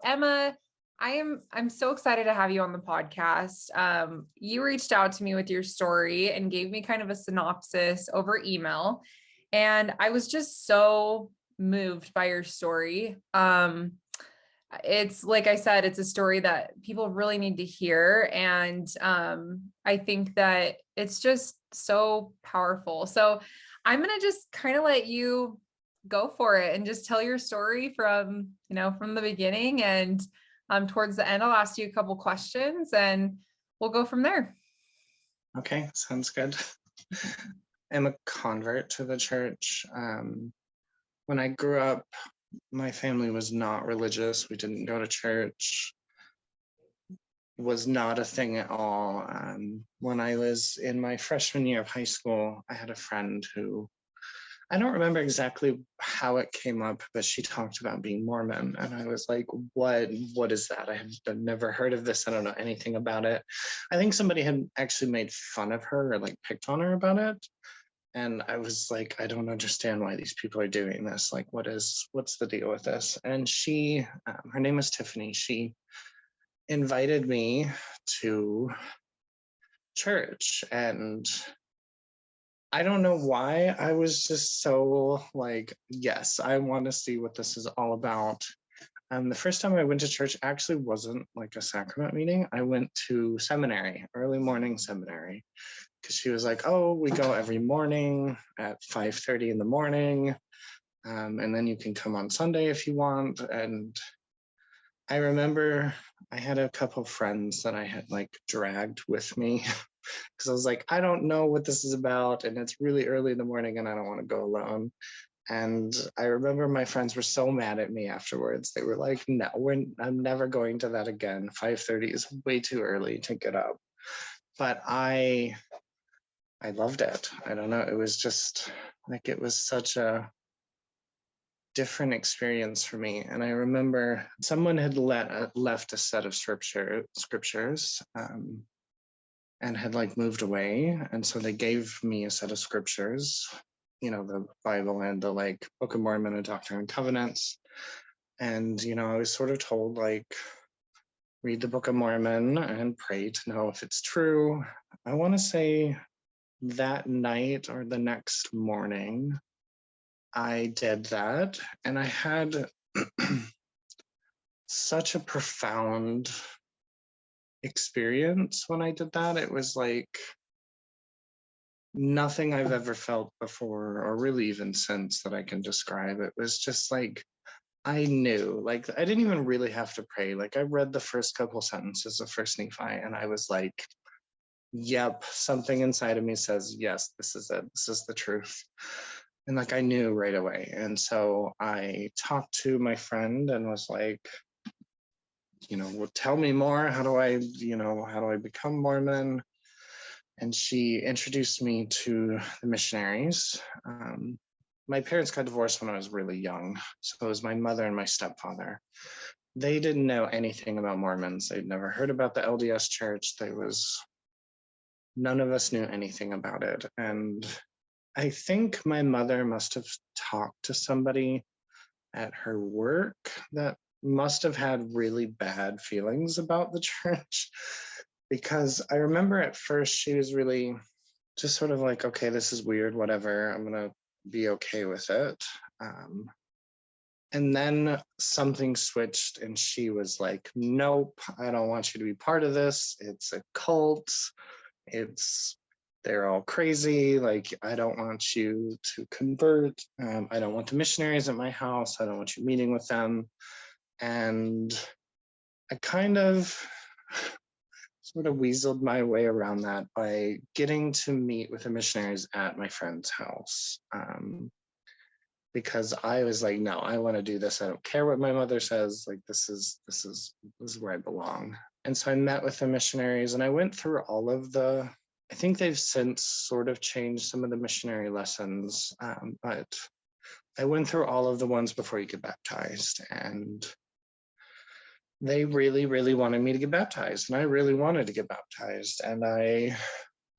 Emma, I'm so excited to have you on the podcast. You reached out to me with your story and gave me kind of a synopsis over email, and I was just so moved by your story. It's like I said, it's a story that people really need to hear, and I think that it's just so powerful. So I'm gonna just kind of let you go for it and just tell your story from the beginning, and towards the end I'll ask you a couple questions and we'll go from there. Okay, sounds good. I'm a convert to the church. When I grew up, my family was not religious. We didn't go to church. It was not a thing at all. When I was in my freshman year of high school, I had a friend who, I don't remember exactly how it came up, but she talked about being Mormon. And I was like, what is that? I've never heard of this. I don't know anything about it. I think somebody had actually made fun of her or like picked on her about it. And I was like, I don't understand why these people are doing this. Like, what's the deal with this? And she, her name was Tiffany. She invited me to church, and I don't know why. I was just so like, yes, I want to see what this is all about. The first time I went to church actually wasn't like a sacrament meeting. I went to seminary, early morning seminary, because she was like, oh, we go every morning at 5:30 in the morning. And then you can come on Sunday if you want. And I remember I had a couple friends that I had like dragged with me because I was like, I don't know what this is about. And it's really early in the morning and I don't want to go alone. And I remember my friends were so mad at me afterwards. They were like, no, I'm never going to that again. 5:30 is way too early to get up. But I loved it. I don't know. It was just like, it was such a different experience for me. And I remember someone had left a set of scriptures and had like moved away. And so they gave me a set of scriptures, the Bible and the like Book of Mormon and Doctrine and Covenants. And, I was sort of told like, read the Book of Mormon and pray to know if it's true. I want to say that night or the next morning, I did that, and I had such a profound experience when I did that. It was like nothing I've ever felt before, or really even since, that I can describe. It was just like, I knew, like, I didn't even really have to pray. Like, I read the first couple sentences of First Nephi, and I was like, yep, something inside of me says, yes, this is it. This is the truth. And like, I knew right away. And so I talked to my friend and was like, well, tell me more. How do I become Mormon? And she introduced me to the missionaries. My parents got divorced when I was really young. So it was my mother and my stepfather. They didn't know anything about Mormons. They'd never heard about the LDS Church. None of us knew anything about it. And I think my mother must have talked to somebody at her work that must have had really bad feelings about the church, because I remember at first she was really just sort of like, okay, this is weird, whatever, I'm going to be okay with it. And then something switched and she was like, nope, I don't want you to be part of this. It's a cult. They're all crazy. Like, I don't want you to convert. I don't want the missionaries at my house. I don't want you meeting with them. And I kind of sort of weaseled my way around that by getting to meet with the missionaries at my friend's house. Because I was like, no, I want to do this. I don't care what my mother says. Like, this is where I belong. And so I met with the missionaries and I went through all of I think they've since sort of changed some of the missionary lessons, but I went through all of the ones before you get baptized, and they really, really wanted me to get baptized, and I really wanted to get baptized, and I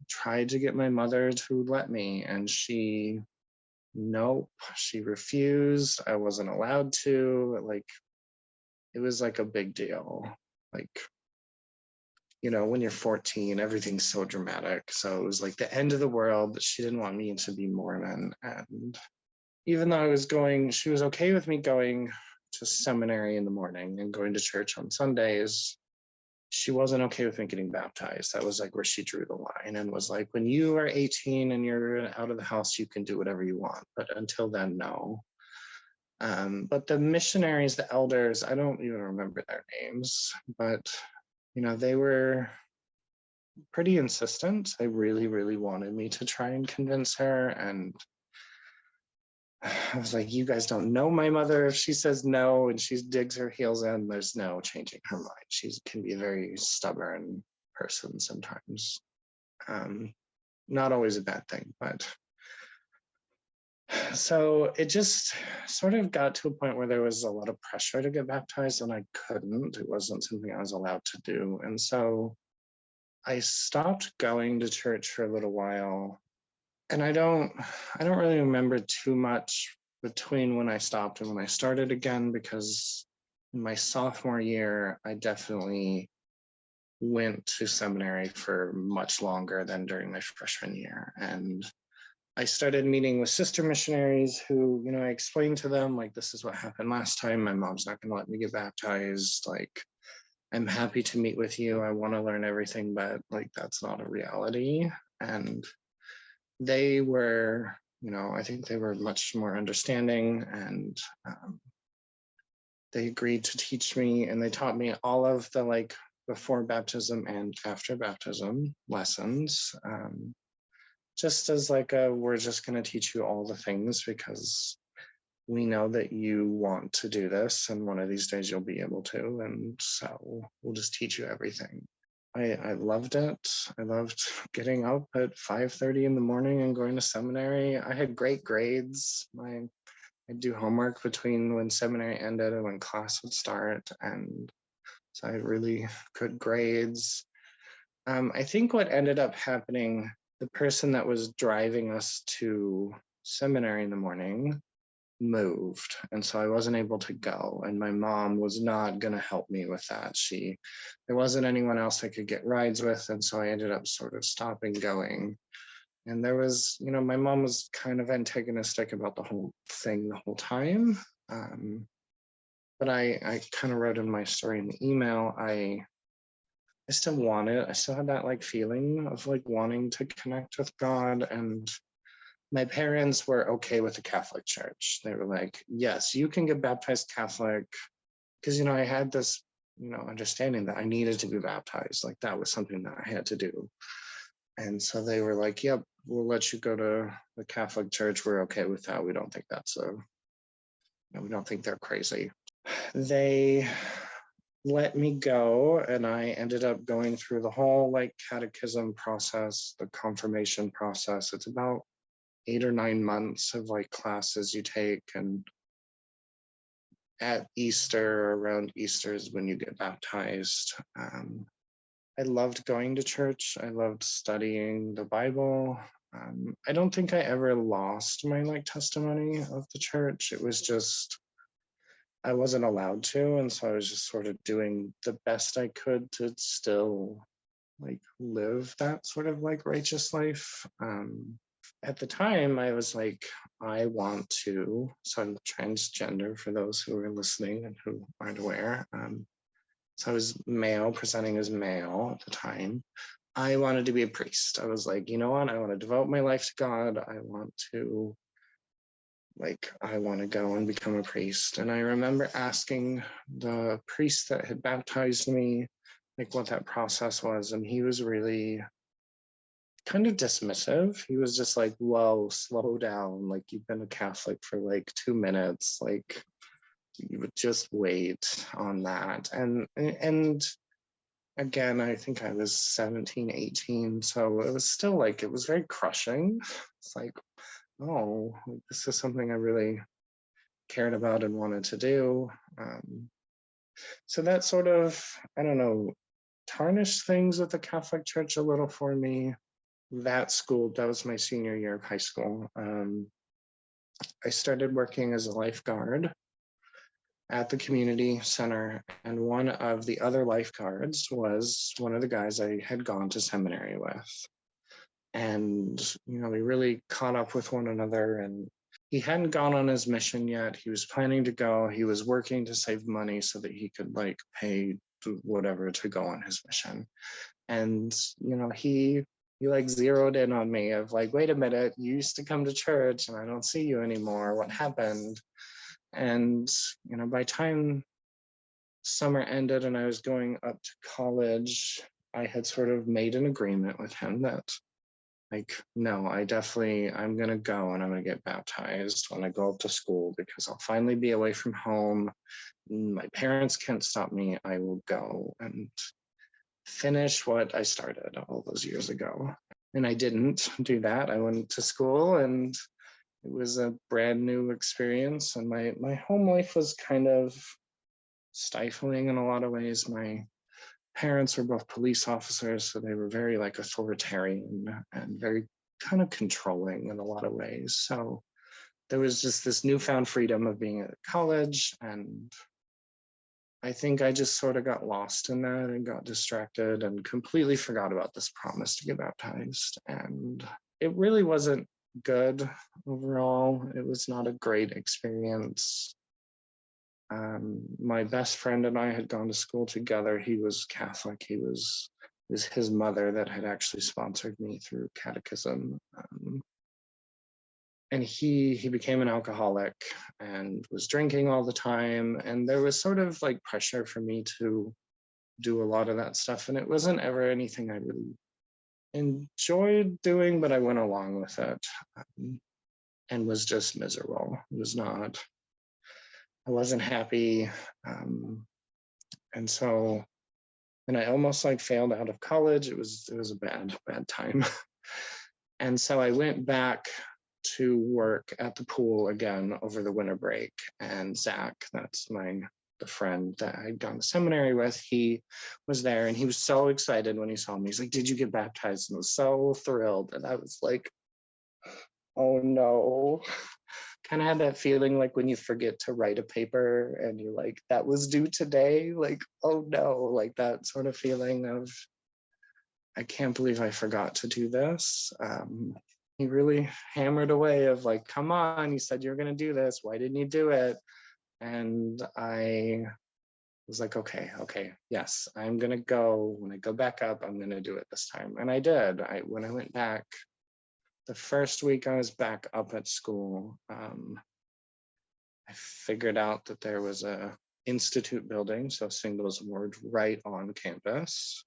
tried to get my mother to let me, and she refused. I wasn't allowed to. Like, it was like a big deal. Like, when you're 14, everything's so dramatic. So it was like the end of the world. She didn't want me to be Mormon. And even though I was going, she was okay with me going to seminary in the morning and going to church on Sundays. She wasn't okay with me getting baptized. That was like where she drew the line, and was like, when you are 18 and you're out of the house, you can do whatever you want. But until then, no. But the missionaries, the elders, I don't even remember their names, but they were pretty insistent. They really, really wanted me to try and convince her. And I was like, you guys don't know my mother. If she says no and she digs her heels in, there's no changing her mind. She can be a very stubborn person sometimes. Not always a bad thing, but so it just sort of got to a point where there was a lot of pressure to get baptized, and I couldn't. It wasn't something I was allowed to do. And so I stopped going to church for a little while. And I don't really remember too much between when I stopped and when I started again, because in my sophomore year, I definitely went to seminary for much longer than during my freshman year. And I started meeting with sister missionaries who, I explained to them, like, this is what happened last time. My mom's not going to let me get baptized. Like, I'm happy to meet with you. I want to learn everything, but like, that's not a reality. And they were, I think they were much more understanding, and they agreed to teach me, and they taught me all of the like before baptism and after baptism lessons. Just as like we're just going to teach you all the things because we know that you want to do this, and one of these days you'll be able to. And so we'll just teach you everything. I loved it. I loved getting up at 5:30 in the morning and going to seminary. I had great grades. I'd do homework between when seminary ended and when class would start. And so I had really good grades. I think what ended up happening, the person that was driving us to seminary in the morning moved, and so I wasn't able to go, and my mom was not going to help me with that. There wasn't anyone else I could get rides with, and so I ended up sort of stopping going. And there was, my mom was kind of antagonistic about the whole thing the whole time. But I kind of wrote in my story in the email, I still I still had that like feeling of like wanting to connect with God. And my parents were okay with the Catholic Church. They were like, yes, you can get baptized Catholic. Because, I had this, understanding that I needed to be baptized. Like that was something that I had to do. And so they were like, yep, we'll let you go to the Catholic Church. We're okay with that. We don't think we don't think they're crazy. They let me go, and I ended up going through the whole like catechism process, the confirmation process. It's about 8 or 9 months of like classes you take, and at Easter, around Easter is when you get baptized. I loved going to church. I loved studying the Bible. I don't think I ever lost my like testimony of the church. It was just I wasn't allowed to, and so I was just sort of doing the best I could to still like live that sort of like righteous life. At the time, I was like, I want to. So I'm transgender for those who are listening and who aren't aware. So I was male, presenting as male at the time. I wanted to be a priest. I was like, you know what? I want to devote my life to God. I want to go and become a priest. And I remember asking the priest that had baptized me, like what that process was. And he was really kind of dismissive. He was just like, whoa, slow down. Like you've been a Catholic for like 2 minutes. Like you would just wait on that. And again, I think I was 17, 18. So it was still like, it was very crushing. It's like, oh, this is something I really cared about and wanted to do. So that sort of, I don't know, tarnished things with the Catholic Church a little for me. That was my senior year of high school. I started working as a lifeguard. at the community center, and one of the other lifeguards was one of the guys I had gone to seminary with. And, we really caught up with one another, and he hadn't gone on his mission yet. He was planning to go. He was working to save money so that he could pay whatever to go on his mission. And, he zeroed in on me of wait a minute, you used to come to church and I don't see you anymore. What happened? And, by time summer ended and I was going up to college, I had sort of made an agreement with him that no, I'm going to go and I'm going to get baptized when I go up to school, because I'll finally be away from home. My parents can't stop me. I will go and finish what I started all those years ago. And I didn't do that. I went to school, and it was a brand new experience. And my home life was kind of stifling in a lot of ways. My parents were both police officers, so they were very authoritarian and very kind of controlling in a lot of ways. So there was just this newfound freedom of being at college, and I think I just sort of got lost in that and got distracted and completely forgot about this promise to get baptized. And it really wasn't good overall. It was not a great experience. My best friend and I had gone to school together. He was Catholic. It was his mother that had actually sponsored me through catechism. And he became an alcoholic and was drinking all the time. And there was sort of pressure for me to do a lot of that stuff. And it wasn't ever anything I really enjoyed doing, but I went along with it, and was just miserable. I wasn't happy. And so, and I almost failed out of college. It was a bad time. And so I went back to work at the pool again over the winter break. And Zach, that's the friend that I'd gone to seminary with, he was there, and he was so excited when he saw me. He's like, "Did you get baptized?" And I was so thrilled. And I was like, oh no. Kind of had that feeling when you forget to write a paper and you're that was due today. Oh no, that sort of feeling of, I can't believe I forgot to do this. He really hammered away of come on, you said you're going to do this. Why didn't you do it? And I was okay, yes, I'm going to go. When I go back up, I'm going to do it this time. And I did. When I went back, the first week I was back up at school, I figured out that there was a institute building, so Singles Ward, right on campus.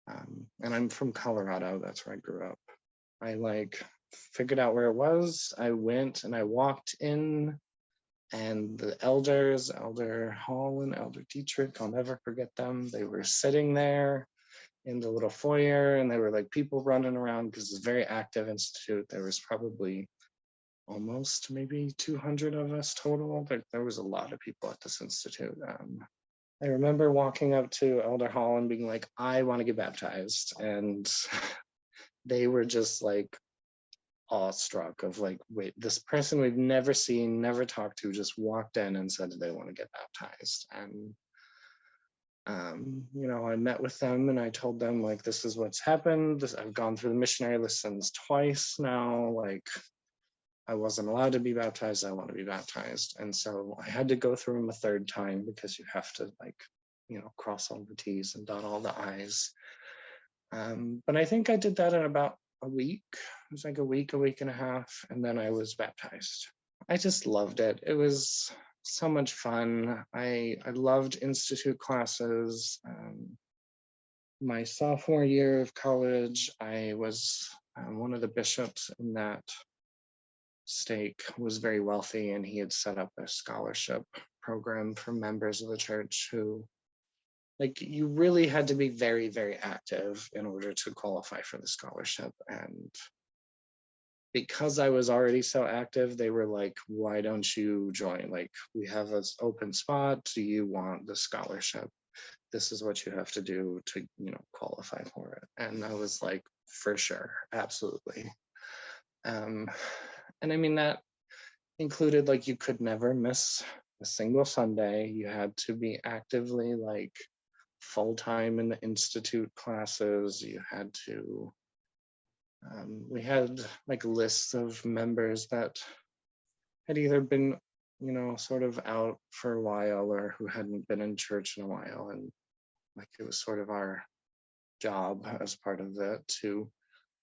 And I'm from Colorado. That's where I grew up. I figured out where it was. I went and I walked in, and the elders, Elder Hall and Elder Dietrich, I'll never forget them. They were sitting there in the little foyer, and there were people running around because it's a very active institute. There was probably almost maybe 200 of us total. There was a lot of people at this institute. I remember walking up to Elder Hall and being I want to get baptized. And they were just awestruck of wait, this person we've never seen, never talked to, just walked in and said they want to get baptized. And I met with them and I told them this is what's happened. I've gone through the missionary lessons twice now. I wasn't allowed to be baptized. I want to be baptized. And so I had to go through them a third time, because you have to cross all the T's and dot all the I's. But I think I did that in about a week. It was a week and a half. And then I was baptized. I just loved it. It was so much fun. I loved institute classes. My sophomore year of college, I was one of the bishops in that stake, was very wealthy, and he had set up a scholarship program for members of the church who you really had to be very, very active in order to qualify for the scholarship. And because I was already so active, they were why don't you join? We have this open spot. Do you want the scholarship? This is what you have to do to qualify for it. And I was for sure, absolutely. And I mean, that included you could never miss a single Sunday. You had to be actively like full-time in the institute classes. You had to, we had like lists of members that had either been, sort of out for a while or who hadn't been in church in a while. And like it was sort of our job as part of that to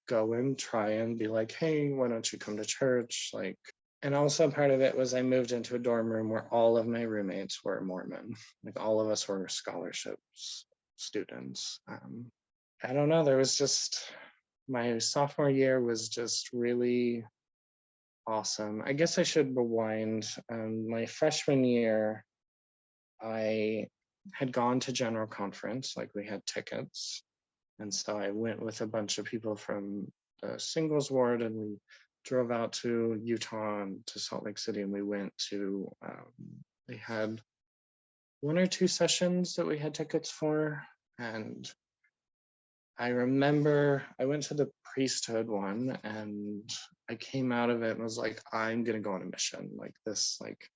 go and try and be like, hey, why don't you come to church? Like, and also part of it was I moved into a dorm room where all of my roommates were Mormon. Like all of us were scholarships students. I don't know, there was just, my sophomore year was just really awesome. I guess I should rewind. My freshman year, I had gone to general conference, like we had tickets. And so I went with a bunch of people from the singles ward, and we drove out to Utah and to Salt Lake City, and we went to, they had 1 or 2 sessions that we had tickets for. And I remember I went to the priesthood one, and I came out of it and was like, I'm going to go on a mission like this. Like,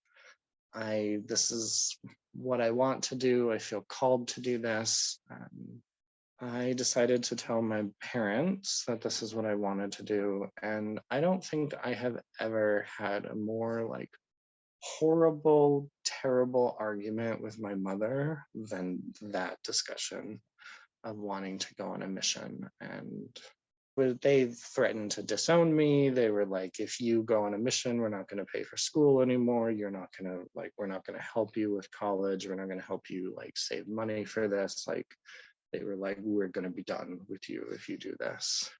this is what I want to do. I feel called to do this. I decided to tell my parents that this is what I wanted to do. And I don't think I have ever had a more like horrible, terrible argument with my mother than that discussion of wanting to go on a mission. And they threatened to disown me. They were like, if you go on a mission, we're not going to pay for school anymore. You're not going to like, we're not going to help you with college. We're not going to help you like save money for this. Like, they were like, we're going to be done with you if you do this.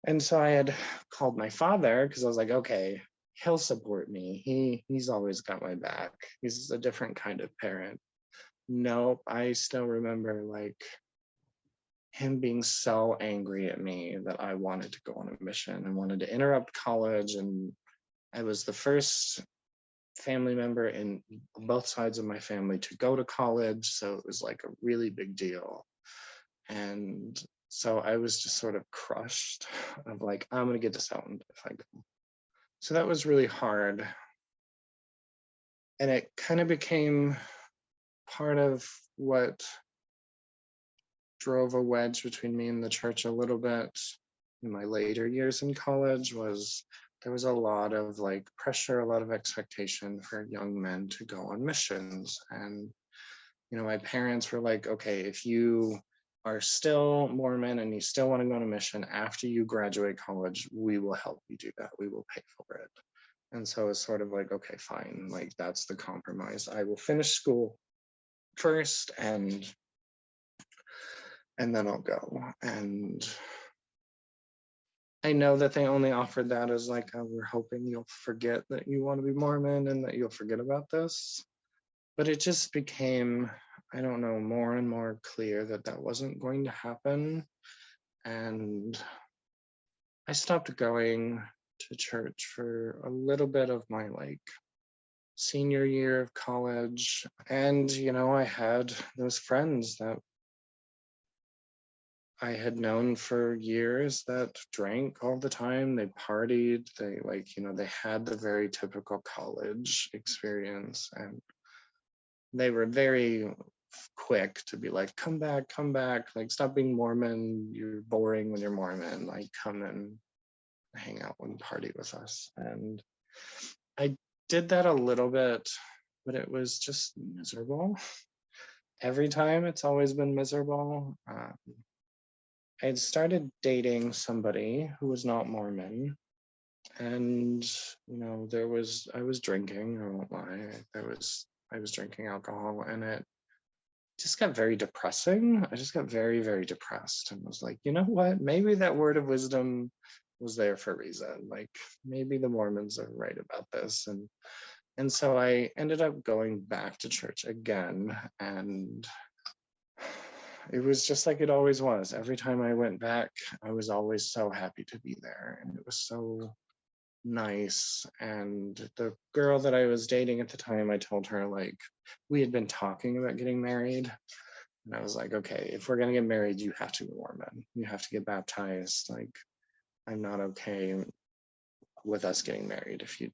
And so I had called my father because I was like, okay, he'll support me. He's always got my back. He's a different kind of parent. Nope, I still remember like him being so angry at me that I wanted to go on a mission and wanted to interrupt college. And I was the first family member in both sides of my family to go to college. So it was like a really big deal. And so I was just sort of crushed of like, I'm going to get disowned if I go. So that was really hard. And it kind of became part of what drove a wedge between me and the church a little bit in my later years in college. Was there was a lot of like pressure, a lot of expectation for young men to go on missions. And, my parents were like, okay, if you are still Mormon and you still want to go on a mission after you graduate college, we will help you do that. We will pay for it. And so it's sort of like, okay, fine. Like that's the compromise. I will finish school first and then I'll go. And I know that they only offered that as like, oh, we're hoping you'll forget that you want to be Mormon and that you'll forget about this. But it just became, I don't know, more and more clear that that wasn't going to happen. And I stopped going to church for a little bit of my like senior year of college. And, I had those friends that I had known for years that drank all the time. They partied. They like, they had the very typical college experience. And they were very quick to be like, come back, like stop being Mormon. You're boring when you're Mormon. Like come and hang out and party with us. And I did that a little bit, but it was just miserable. Every time it's always been miserable. I had started dating somebody who was not Mormon, and I was drinking. I won't lie. I was drinking alcohol, and it just got very depressing. I just got very, very depressed, and was like, you know what? Maybe that word of wisdom was there for a reason. Like maybe the Mormons are right about this, and so I ended up going back to church again, and it was just like it always was. Every time I went back, I was always so happy to be there. And it was so nice. And the girl that I was dating at the time, I told her, like, we had been talking about getting married. And I was like, okay, if we're going to get married, you have to be Mormon. You have to get baptized. Like, I'm not okay with us getting married if you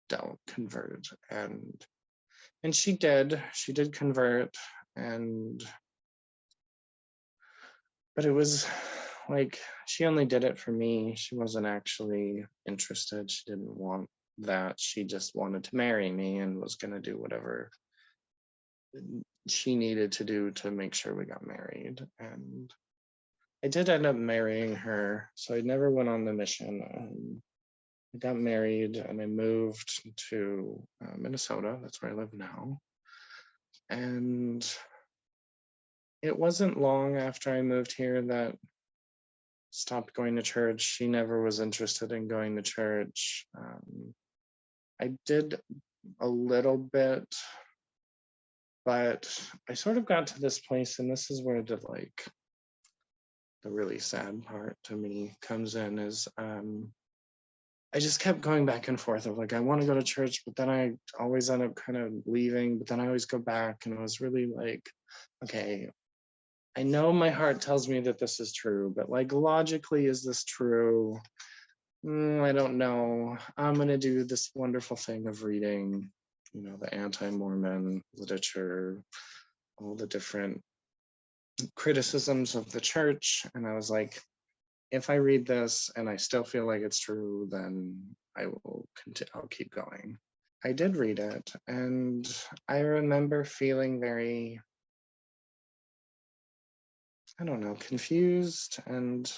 don't convert. And And she did convert, but it was like, she only did it for me. She wasn't actually interested. She didn't want that. She just wanted to marry me and was going to do whatever she needed to do to make sure we got married. And I did end up marrying her. So I never went on the mission. I got married and I moved to Minnesota. That's where I live now. And it wasn't long after I moved here that stopped going to church. She never was interested in going to church. I did a little bit, but I sort of got to this place, and this is where the really sad part to me comes in, is I just kept going back and forth of like, I want to go to church, but then I always end up kind of leaving, but then I always go back, and I was really like, okay, I know my heart tells me that this is true, but like logically, is this true? I don't know. I'm going to do this wonderful thing of reading, the anti-Mormon literature, all the different criticisms of the church. And I was like, if I read this and I still feel like it's true, then I'll keep going. I did read it, and I remember feeling very, I don't know, confused. And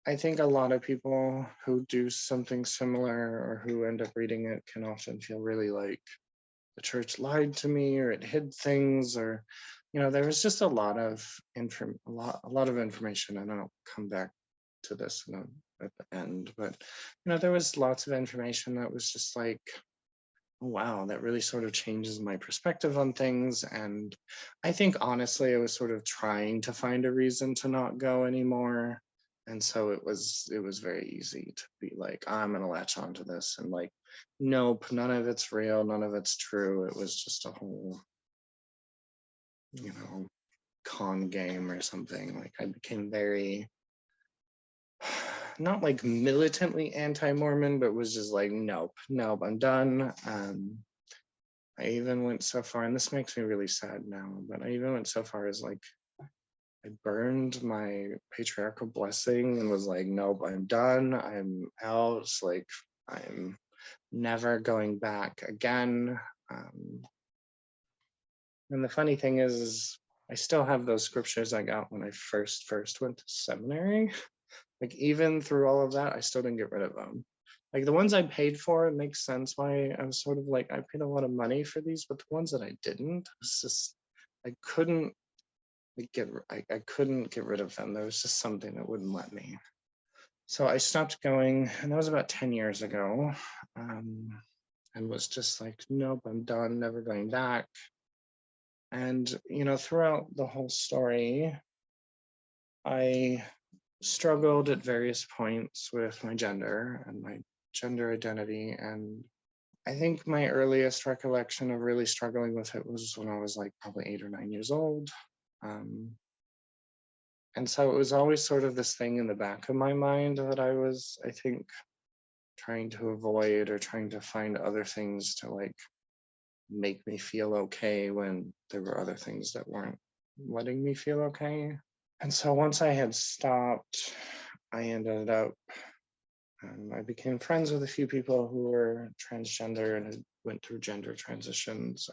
I think a lot of people who do something similar or who end up reading it can often feel really like the church lied to me, or it hid things, or there was just a lot of information, and I'll come back to this at the end. But there was lots of information that was just like, oh, wow, that really sort of changes my perspective on things. And I think honestly, I was sort of trying to find a reason to not go anymore. And so it was very easy to be like, I'm gonna latch onto this, and like, nope, none of it's real, none of it's true. It was just a whole, con game or something. Like, I became very, not like militantly anti-Mormon, but was just like, nope, I'm done. I even went so far, and this makes me really sad now, but I even went so far as like, I burned my patriarchal blessing and was like, nope, I'm done. I'm out. Like, I'm never going back again. And the funny thing is I still have those scriptures I got when I first went to seminary. Like, even through all of that, I still didn't get rid of them. Like, the ones I paid for, it makes sense why I was sort of like, I paid a lot of money for these, but the ones that I didn't, it was just, I couldn't get rid of them. There was just something that wouldn't let me. So I stopped going, and that was about 10 years ago, and was just like, nope, I'm done, never going back. And, throughout the whole story, I struggled at various points with my gender and my gender identity. And I think my earliest recollection of really struggling with it was when I was like probably 8 or 9 years old. And so it was always sort of this thing in the back of my mind that I was, I think, trying to avoid, or trying to find other things to like make me feel okay when there were other things that weren't letting me feel okay. And so once I had stopped, I ended up, I became friends with a few people who were transgender and had went through gender transitions.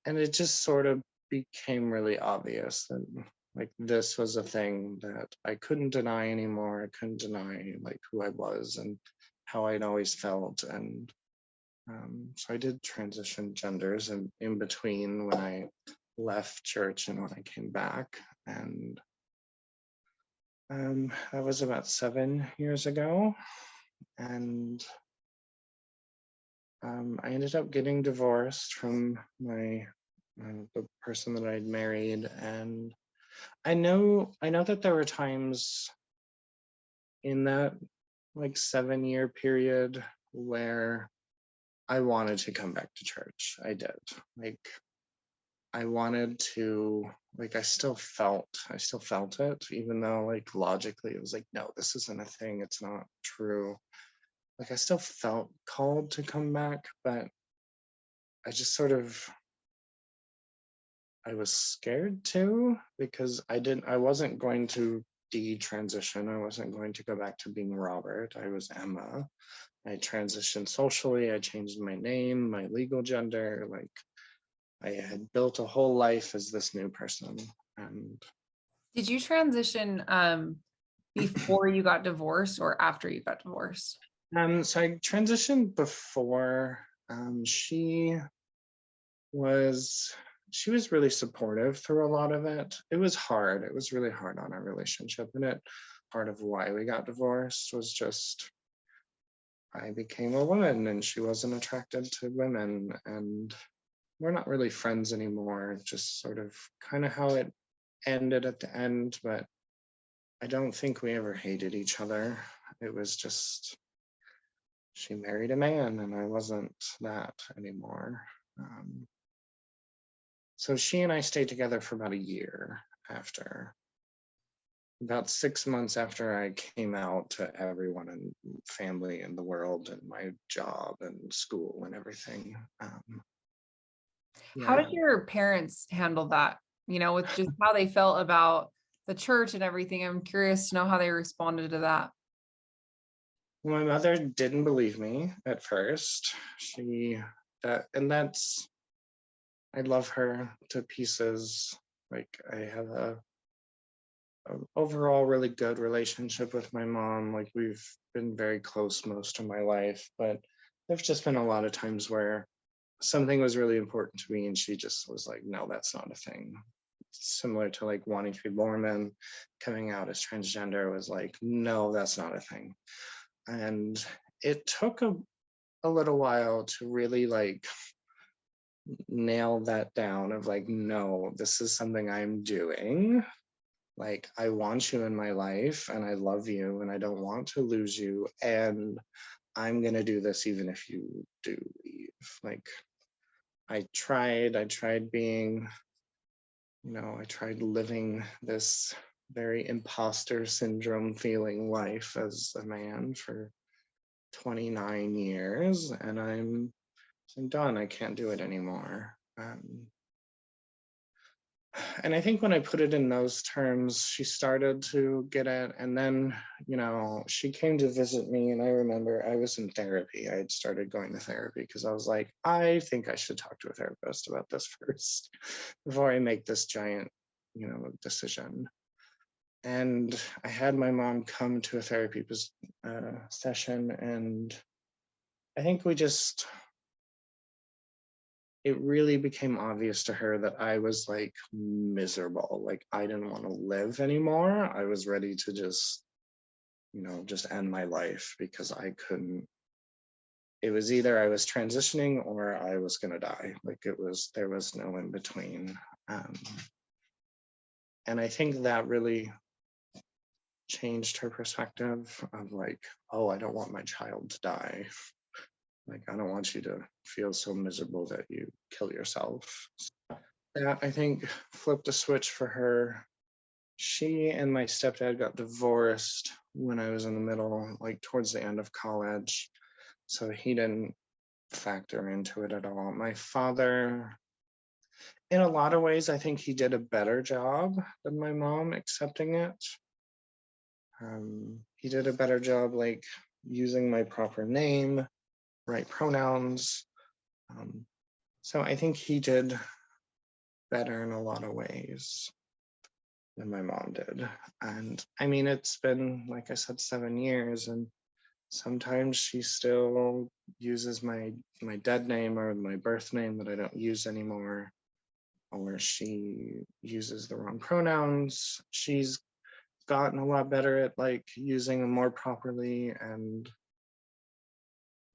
And it just sort of became really obvious that like this was a thing that I couldn't deny anymore. I couldn't deny like who I was and how I'd always felt. And so I did transition genders in between when I left church and when I came back. And that was about 7 years ago. And I ended up getting divorced from the person that I'd married. And I know that there were times in that like 7-year period where I wanted to come back to church. I did. Like, I wanted to, like, I still felt it, even though like logically it was like, no, this isn't a thing. It's not true. Like, I still felt called to come back, but I just sort of, I was scared too, because I wasn't going to detransition. I wasn't going to go back to being Robert. I was Emma. I transitioned socially. I changed my name, my legal gender. Like, I had built a whole life as this new person. And Did you transition before you got divorced or after you got divorced? so I transitioned before. She was really supportive through a lot of it. It was hard. It was really hard on our relationship, and part of why we got divorced was just I became a woman and she wasn't attracted to women, and we're not really friends anymore. Just sort of kind of how it ended at the end, but I don't think we ever hated each other. It was just she married a man and I wasn't that anymore. So she and I stayed together for about a year after. About 6 months after I came out to everyone and family in the world and my job and school and everything. How Yeah. did your parents handle that? With just how they felt about the church and everything. I'm curious to know how they responded to that. Well, my mother didn't believe me at first. That's, I love her to pieces. Like, I have a overall really good relationship with my mom. Like, we've been very close most of my life, but there's just been a lot of times where something was really important to me and she just was like, no, that's not a thing. Similar to like wanting to be Mormon, coming out as transgender was like, no, that's not a thing. And it took a little while to really like nail that down of like, no, this is something I'm doing. Like, I want you in my life and I love you and I don't want to lose you. And I'm going to do this even if you do leave. Like, I tried being, I tried living this very imposter syndrome feeling life as a man for 29 years, and I'm done. I can't do it anymore. And I think when I put it in those terms, she started to get it. And then, she came to visit me. And I remember I was in therapy. I had started going to therapy because I was like, I think I should talk to a therapist about this first before I make this giant, decision. And I had my mom come to a therapy session. And I think it really became obvious to her that I was like miserable. Like, I didn't want to live anymore. I was ready to just end my life because I couldn't. It was either I was transitioning or I was going to die. Like, there was no in between. And I think that really changed her perspective of like, oh, I don't want my child to die. Like, I don't want you to feel so miserable that you kill yourself. That, I think, flipped a switch for her. She and my stepdad got divorced when I was in the middle, like towards the end of college. So he didn't factor into it at all. My father, in a lot of ways, I think he did a better job than my mom accepting it. He did a better job, like, using my proper name, right pronouns. So I think he did better in a lot of ways than my mom did. And I mean, it's been, like I said, 7 years, and sometimes she still uses my dead name or my birth name that I don't use anymore, or she uses the wrong pronouns. She's gotten a lot better at like using them more properly, and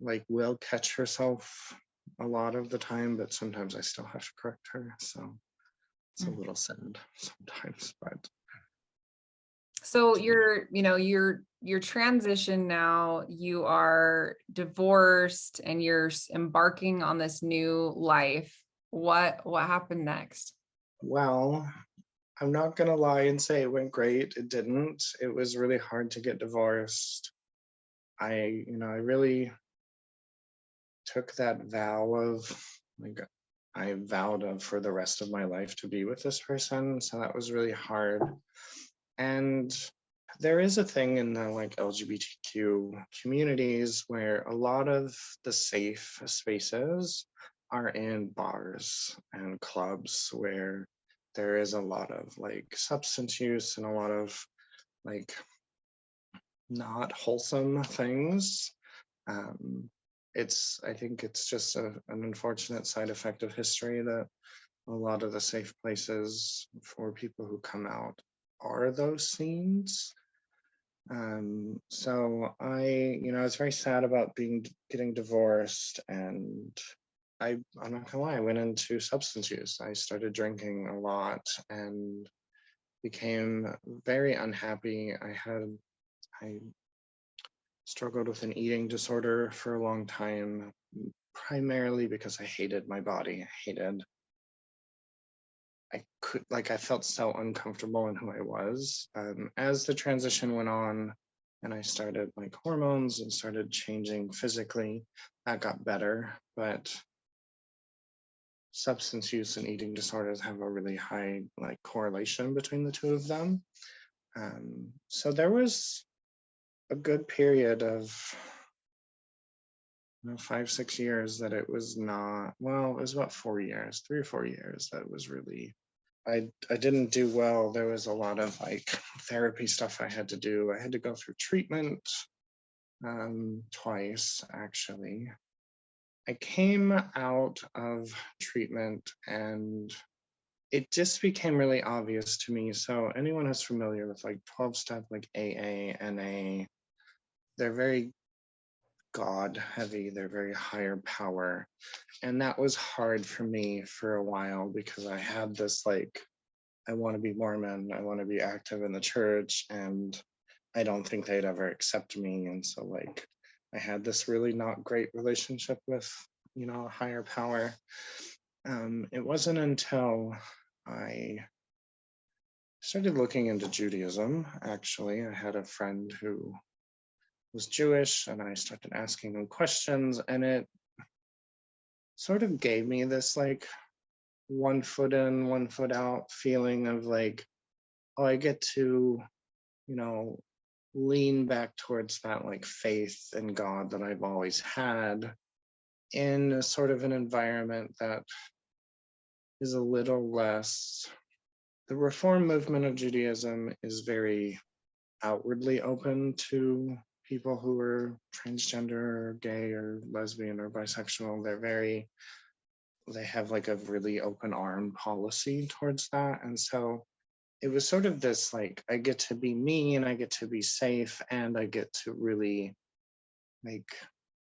like will catch herself a lot of the time, but sometimes I still have to correct her. So it's a little sad sometimes, but. So your transition now, you are divorced and you're embarking on this new life. What happened next? Well, I'm not gonna lie and say it went great. It didn't. It was really hard to get divorced. I really took that vow of Like I vowed for the rest of my life to be with this person. So that was really hard. And there is a thing in the like LGBTQ communities where a lot of the safe spaces are in bars and clubs where there is a lot of like substance use and a lot of like not wholesome things. Um, I think it's just an unfortunate side effect of history that a lot of the safe places for people who come out are those scenes. So I was very sad about getting divorced, and I'm not gonna lie, I went into substance use. I started drinking a lot and became very unhappy. I struggled with an eating disorder for a long time, primarily because I hated my body. I felt so uncomfortable in who I was. As the transition went on and I started like hormones and started changing physically, that got better. But substance use and eating disorders have a really high like correlation between the two of them. So there was a good period of 5-6 years that it was not, well, it was about 4 years, 3 or 4 years that was really, I didn't do well. There was a lot of like therapy stuff I had to do. I had to go through treatment twice actually. I came out of treatment and it just became really obvious to me. So anyone who's familiar with like 12-step, like AA, NA, they're very God heavy, they're very higher power. And that was hard for me for a while because I had this like, I want to be Mormon, I want to be active in the church, and I don't think they'd ever accept me. And so like I had this really not great relationship with, a higher power. It wasn't until I started looking into Judaism, actually. I had a friend who was Jewish and I started asking him questions, and it sort of gave me this like 1 foot in, 1 foot out feeling of like, oh, I get to, lean back towards that like faith in God that I've always had in a sort of an environment that is a little less. The Reform movement of Judaism is very outwardly open to people who are transgender or gay or lesbian or bisexual. They have like a really open arm policy towards that. And so it was sort of this like, I get to be me and I get to be safe and I get to really like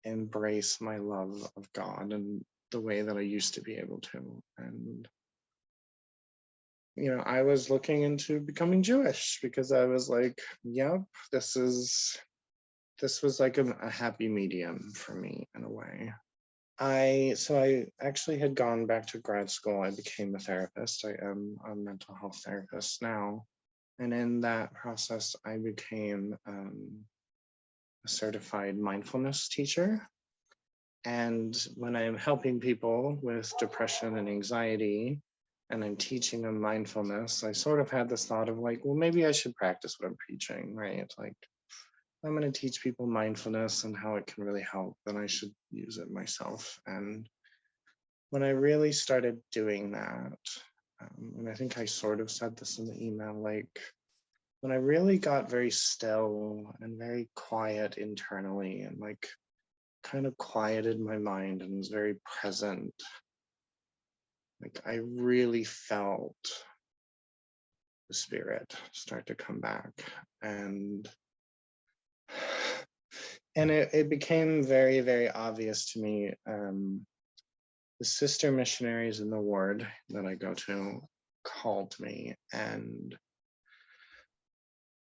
embrace my love of God and the way that I used to be able to. And I was looking into becoming Jewish because I was like, yep, this was like a happy medium for me in a way. I actually had gone back to grad school. I became a therapist. I am a mental health therapist now. And in that process, I became a certified mindfulness teacher. And when I'm helping people with depression and anxiety, and I'm teaching them mindfulness, I sort of had this thought of like, well, maybe I should practice what I'm preaching, right? Like, I'm going to teach people mindfulness and how it can really help, then I should use it myself. And when I really started doing that, and I think I sort of said this in the email, like when I really got very still and very quiet internally and like kind of quieted my mind and was very present, like I really felt the spirit start to come back. And it became very, very obvious to me. The sister missionaries in the ward that I go to called me, and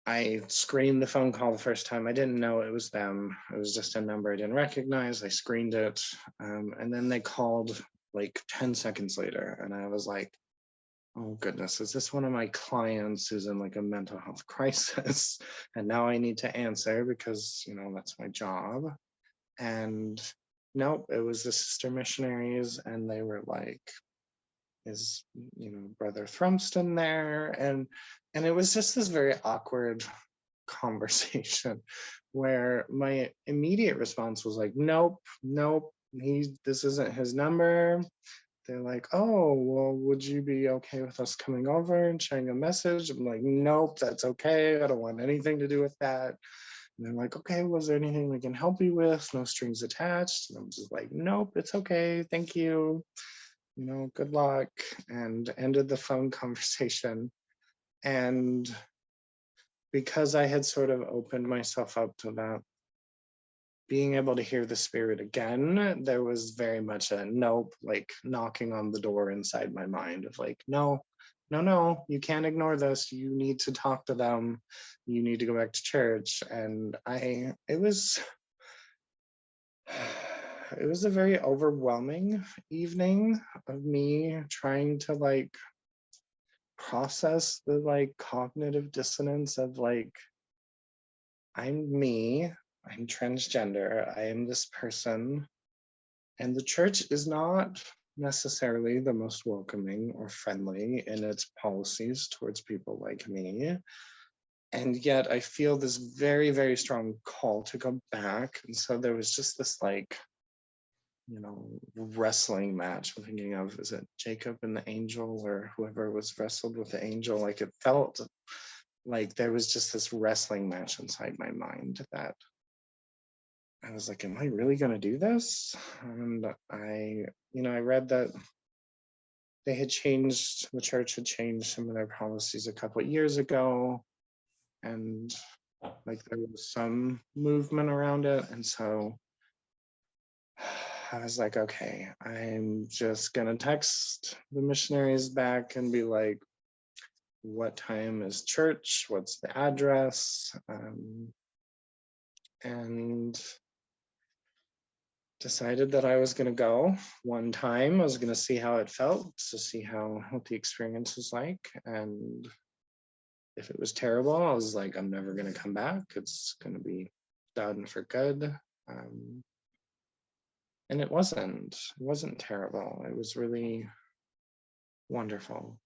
I screened the phone call the first time. I didn't know it was them. It was just a number I didn't recognize. I screened it. And then they called like 10 seconds later. And I was like, oh goodness, is this one of my clients who's in like a mental health crisis? And now I need to answer because, that's my job. And nope, it was the sister missionaries, and they were like, is, Brother Thrumston there? And it was just this very awkward conversation where my immediate response was like, nope, this isn't his number. They're like, oh, well, would you be okay with us coming over and sharing a message? I'm like, nope, that's okay. I don't want anything to do with that. And they're like, okay, was there anything we can help you with? No strings attached. And I'm just like, nope, it's okay. Thank you. Good luck. And ended the phone conversation. And because I had sort of opened myself up to that, being able to hear the Spirit again, there was very much a nope, like knocking on the door inside my mind of like, no, you can't ignore this. You need to talk to them. You need to go back to church. And it was a very overwhelming evening of me trying to like process the like cognitive dissonance of like, I'm me, I'm transgender, I am this person, and the church is not necessarily the most welcoming or friendly in its policies towards people like me. And yet I feel this very, very strong call to go back. And so there was just this like, wrestling match. I'm thinking of, is it Jacob and the angel, or whoever was wrestled with the angel? Like it felt like there was just this wrestling match inside my mind that I was like, am I really going to do this? And I read that the church had changed some of their policies a couple of years ago. And like there was some movement around it. And so I was like, okay, I'm just going to text the missionaries back and be like, what time is church? What's the address? And decided that I was going to go one time. I was going to see how it felt, to see what the experience was like. And if it was terrible, I was like, I'm never going to come back. It's going to be done for good. And it wasn't terrible. It was really wonderful.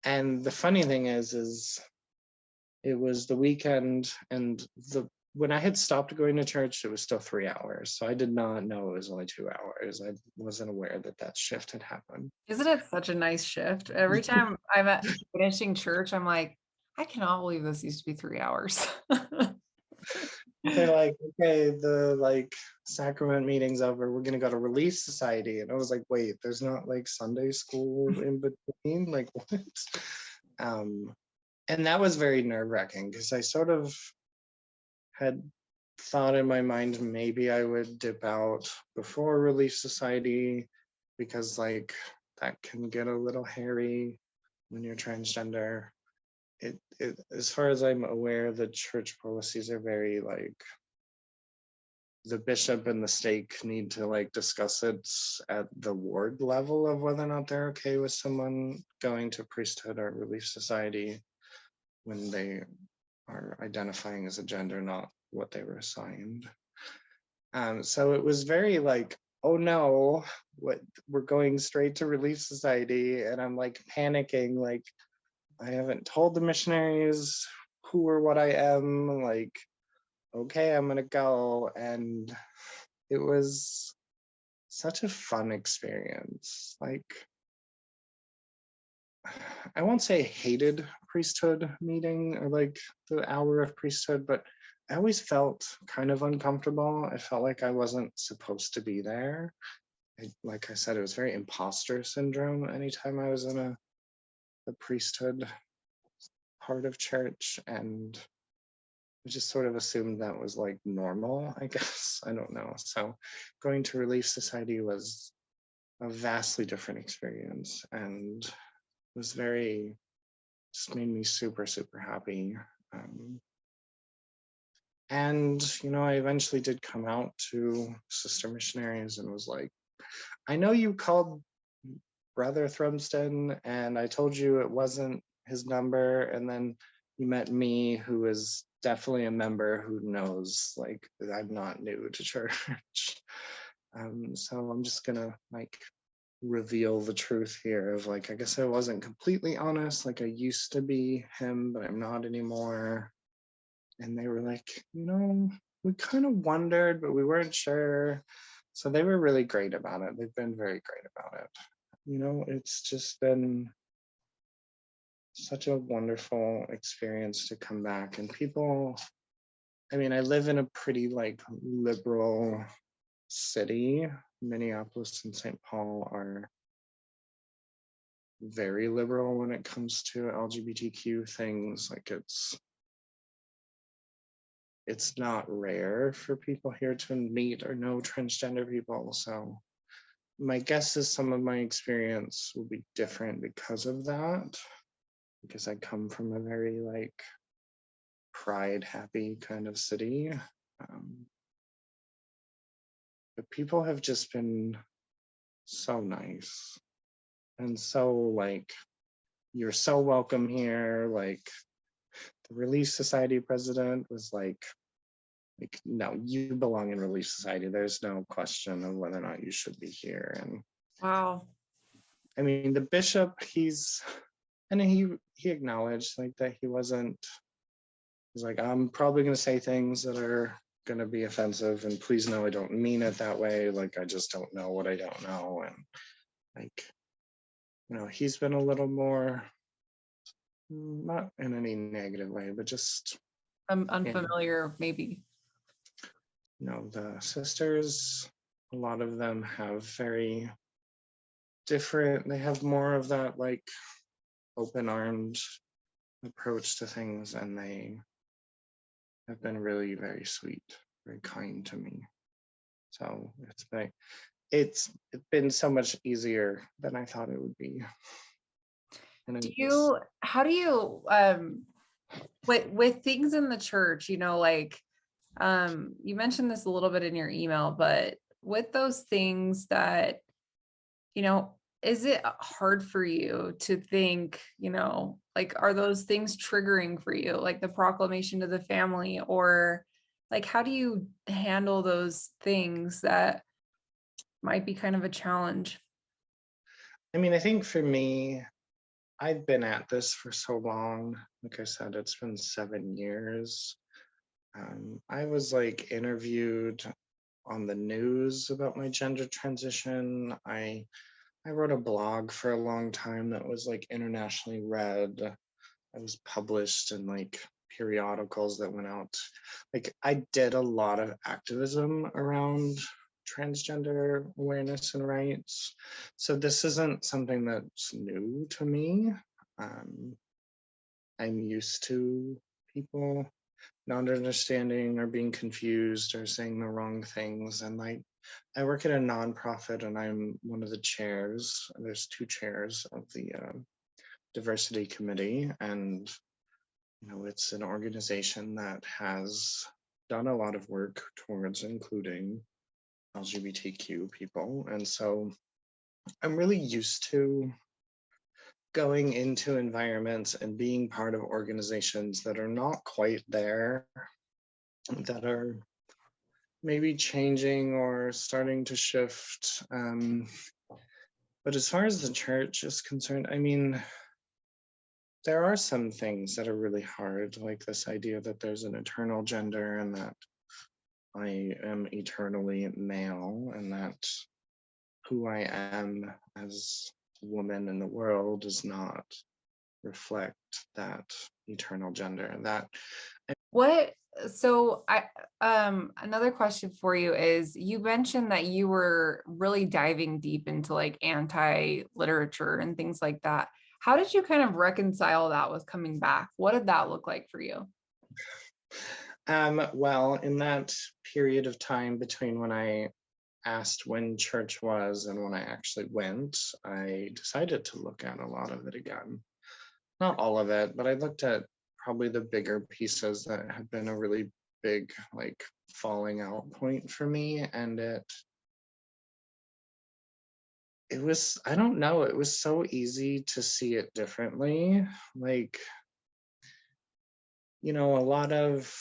And the funny thing is it was the weekend, and when I had stopped going to church, it was still 3 hours. So I did not know it was only 2 hours. I wasn't aware that shift had happened. Isn't it such a nice shift? Every time I'm at finishing church, I'm like, I cannot believe this used to be 3 hours. They're like, okay, the like sacrament meeting's over. We're gonna go to Relief Society. And I was like, wait, there's not like Sunday school in between? Like what? And that was very nerve-wracking because I sort of had thought in my mind maybe I would dip out before Relief Society, because like that can get a little hairy when you're transgender. It as far as I'm aware, the church policies are very like, the bishop and the stake need to like discuss it at the ward level of whether or not they're okay with someone going to priesthood or Relief Society when they are identifying as a gender, not what they were assigned. So it was very like, oh no, we're going straight to Relief Society, and I'm like panicking, like I haven't told the missionaries who or what I am, like, okay, I'm gonna go. And it was such a fun experience. Like, I won't say hated priesthood meeting or like the hour of priesthood, but I always felt kind of uncomfortable. I felt like I wasn't supposed to be there. Like I said, it was very imposter syndrome anytime I was in a priesthood part of church, and I just sort of assumed that was like normal, I guess. I don't know. So going to Relief Society was a vastly different experience, and was just made me super, super happy. And, I eventually did come out to sister missionaries and was like, I know you called Brother Thrumston and I told you it wasn't his number. And then you met me, who is definitely a member who knows like I'm not new to church. So I'm just gonna like reveal the truth here of like, I guess I wasn't completely honest. Like I used to be him, but I'm not anymore. And they were like, we kind of wondered, but we weren't sure. So they were really great about it. They've been very great about it. It's just been such a wonderful experience to come back. And people, I live in a pretty like liberal city. Minneapolis and St. Paul are very liberal when it comes to LGBTQ things. Like it's not rare for people here to meet or know transgender people. So my guess is some of my experience will be different because of that, because I come from a very like pride happy kind of city. But people have just been so nice and so like, you're so welcome here. Like the Relief Society president was like, no, you belong in Relief Society. There's no question of whether or not you should be here. And Wow. the bishop, he acknowledged like that he's like, I'm probably going to say things that are going to be offensive, and please know I don't mean it that way. Like I just don't know what I don't know. And like, he's been a little more, not in any negative way, but just I'm unfamiliar, maybe. The sisters, a lot of them have very different, they have more of that like open-armed approach to things, and they have been really very sweet, very kind to me. So it's been so much easier than I thought it would be. How do you with things in the church, like you mentioned this a little bit in your email, but with those things that, is it hard for you to think, like, are those things triggering for you, like the proclamation to the family, or like, how do you handle those things that might be kind of a challenge? I think for me, I've been at this for so long. Like I said, it's been 7 years. I was like interviewed on the news about my gender transition. I wrote a blog for a long time that was like internationally read. I was published in like periodicals that went out. Like I did a lot of activism around transgender awareness and rights. So this isn't something that's new to me. I'm used to people not understanding or being confused or saying the wrong things. And like, I work at a nonprofit and I'm one of the chairs. There's 2 chairs of the diversity committee. And, it's an organization that has done a lot of work towards including LGBTQ people. And so I'm really used to going into environments and being part of organizations that are not quite there, that are maybe changing or starting to shift. But as far as the church is concerned, there are some things that are really hard, like this idea that there's an eternal gender and that I am eternally male, and that who I am as a woman in the world does not reflect that eternal gender. Another question for you is, you mentioned that you were really diving deep into like anti-literature and things like that. How did you kind of reconcile that with coming back? What did that look like for you? Well, in that period of time between when I asked when church was and when I actually went, I decided to look at a lot of it again. Not all of it, but I looked at probably the bigger pieces that had been a really big like falling out point for me. And it was, I don't know, it was so easy to see it differently. Like, a lot of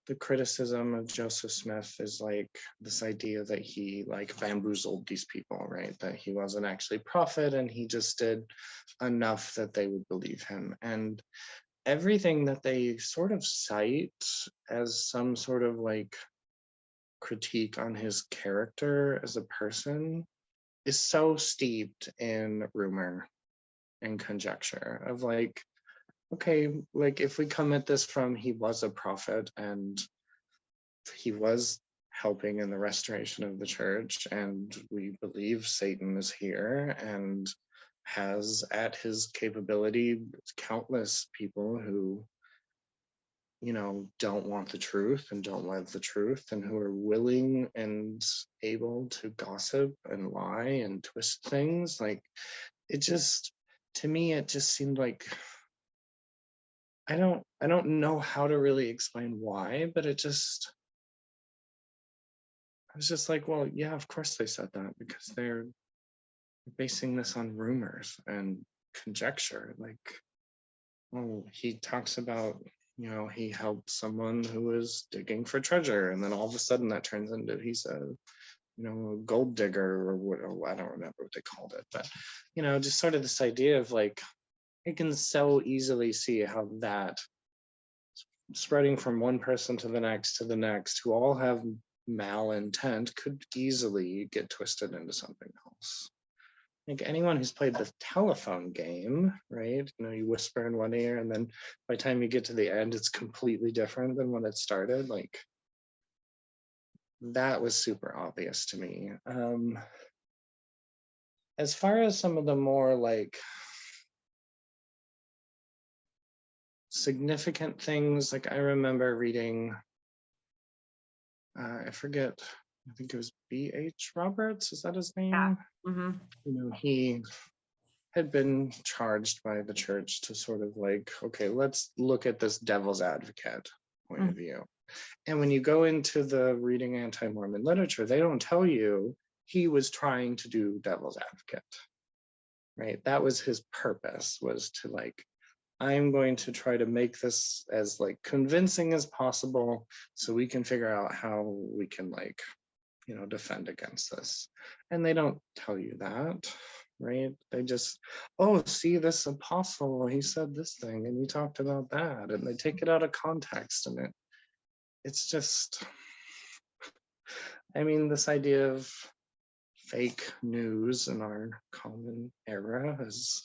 the criticism of Joseph Smith is like this idea that he like bamboozled these people, right? That he wasn't actually prophet and he just did enough that they would believe him. And everything that they sort of cite as some sort of like critique on his character as a person is so steeped in rumor and conjecture of like, okay, like if we come at this from he was a prophet and he was helping in the restoration of the church, and we believe Satan is here and has at his capability countless people who, you know, don't want the truth and don't live the truth and who are willing and able to gossip and lie and twist things. Like, it just, to me, it just seemed like I don't know how to really explain why, but it just, I was just like, well, yeah, of course they said that because they're basing this on rumors and conjecture. Like, oh, he talks about, you know, he helped someone who was digging for treasure, and then all of a sudden that turns into he's a, you know, a gold digger or what, oh, I don't remember what they called it, but you know, just sort of this idea of like, I can so easily see how that spreading from one person to the next who all have malintent could easily get twisted into something else. Like anyone who's played the telephone game, right? You know, you whisper in one ear and then by the time you get to the end, it's completely different than when it started. Like that was super obvious to me. As far as some of the more like significant things, like I remember reading, I forget, I think it was B.H. Roberts, is that his name? Yeah. Mm-hmm. You know, he had been charged by the church to sort of like, okay, let's look at this devil's advocate point of view. And when you go into the reading anti-Mormon literature, they don't tell you he was trying to do devil's advocate, right? That was his purpose, was to like, I'm going to try to make this as like convincing as possible so we can figure out how we can like, you know, defend against this. And they don't tell you that, right? They just, oh, see this apostle, he said this thing and he talked about that, and they take it out of context. And it's just, I mean, this idea of fake news in our common era is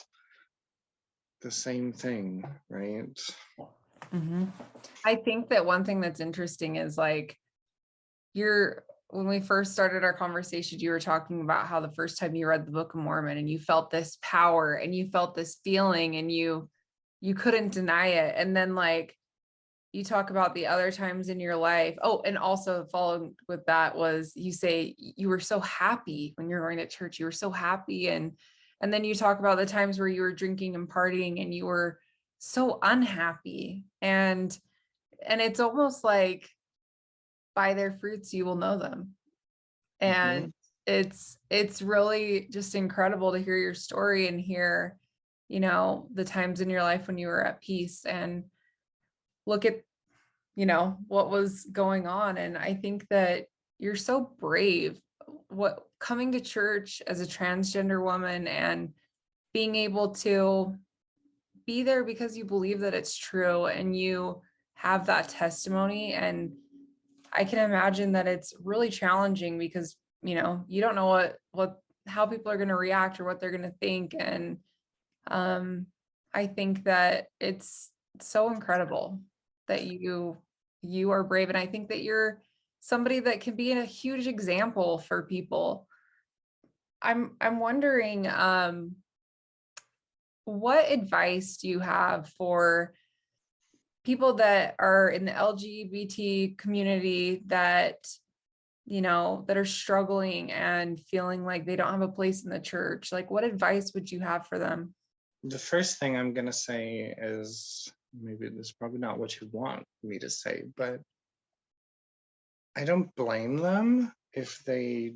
the same thing, right? Mm-hmm. I think that one thing that's interesting is like when we first started our conversation, you were talking about how the first time you read the Book of Mormon and you felt this power and you felt this feeling and you couldn't deny it. And then like you talk about the other times in your life. Oh, and also following with that was you say you were so happy when you were going to church. You were so happy. And then you talk about the times where you were drinking and partying and you were so unhappy. And it's almost like by their fruits you will know them. And it's really just incredible to hear your story and hear, you know, the times in your life when you were at peace and look at, you know, what was going on. And I think that you're so brave, what coming to church as a transgender woman and being able to be there because you believe that it's true and you have that testimony. And I can imagine that it's really challenging because, you know, you don't know how people are going to react or what they're going to think. And I think that it's so incredible that you are brave. And I think that you're somebody that can be a huge example for people. I'm wondering, what advice do you have for people that are in the LGBT community that, you know, that are struggling and feeling like they don't have a place in the church? Like, what advice would you have for them? The first thing I'm going to say is, maybe this is probably not what you want me to say, but I don't blame them if they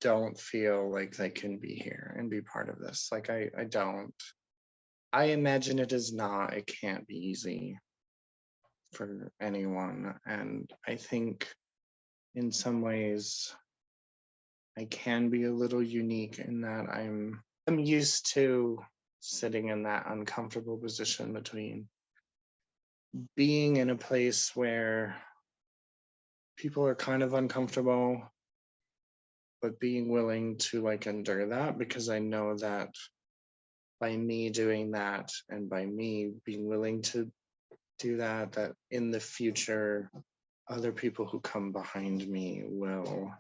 don't feel like they can be here and be part of this. Like, I don't. I imagine it is not, it can't be easy for anyone. And I think in some ways I can be a little unique in that I'm used to sitting in that uncomfortable position between being in a place where people are kind of uncomfortable, but being willing to like endure that, because I know that by me doing that and by me being willing to do that, that in the future, other people who come behind me will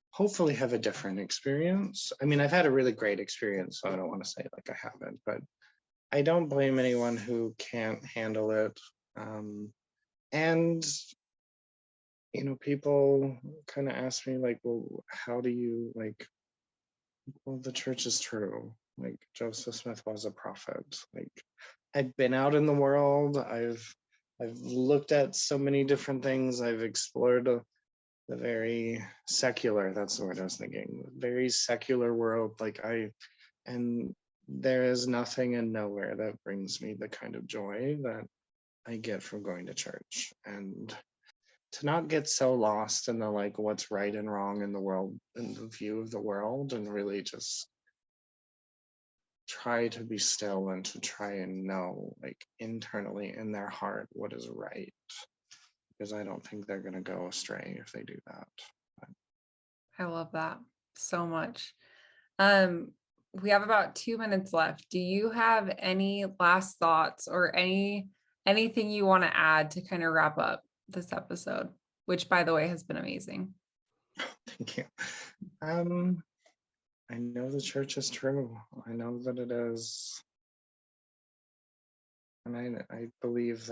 hopefully have a different experience. I mean, I've had a really great experience, so I don't want to say like I haven't, but I don't blame anyone who can't handle it. And people kind of ask me like, well, how do you like, well, the church is true. Like Joseph Smith was a prophet. Like I've been out in the world. I've looked at so many different things. I've explored the very secular, that's the word I was thinking, very secular world. And there is nothing and nowhere that brings me the kind of joy that I get from going to church. And to not get so lost in the like what's right and wrong in the world, in the view of the world, and really just try to be still and to try and know like internally in their heart what is right, because I don't think they're going to go astray if they do that. I love that so much. We have about 2 minutes left. Do you have any last thoughts or anything you want to add to kind of wrap up this episode, which by the way has been amazing? Thank you. I know the church is true. I know that it is. And I believe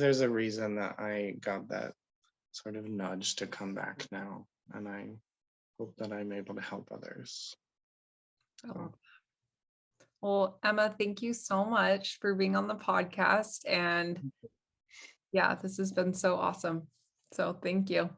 there's a reason that I got that sort of nudge to come back now. And I hope that I'm able to help others. So. Well, Emma, thank you so much for being on the podcast. And yeah, this has been so awesome. So thank you.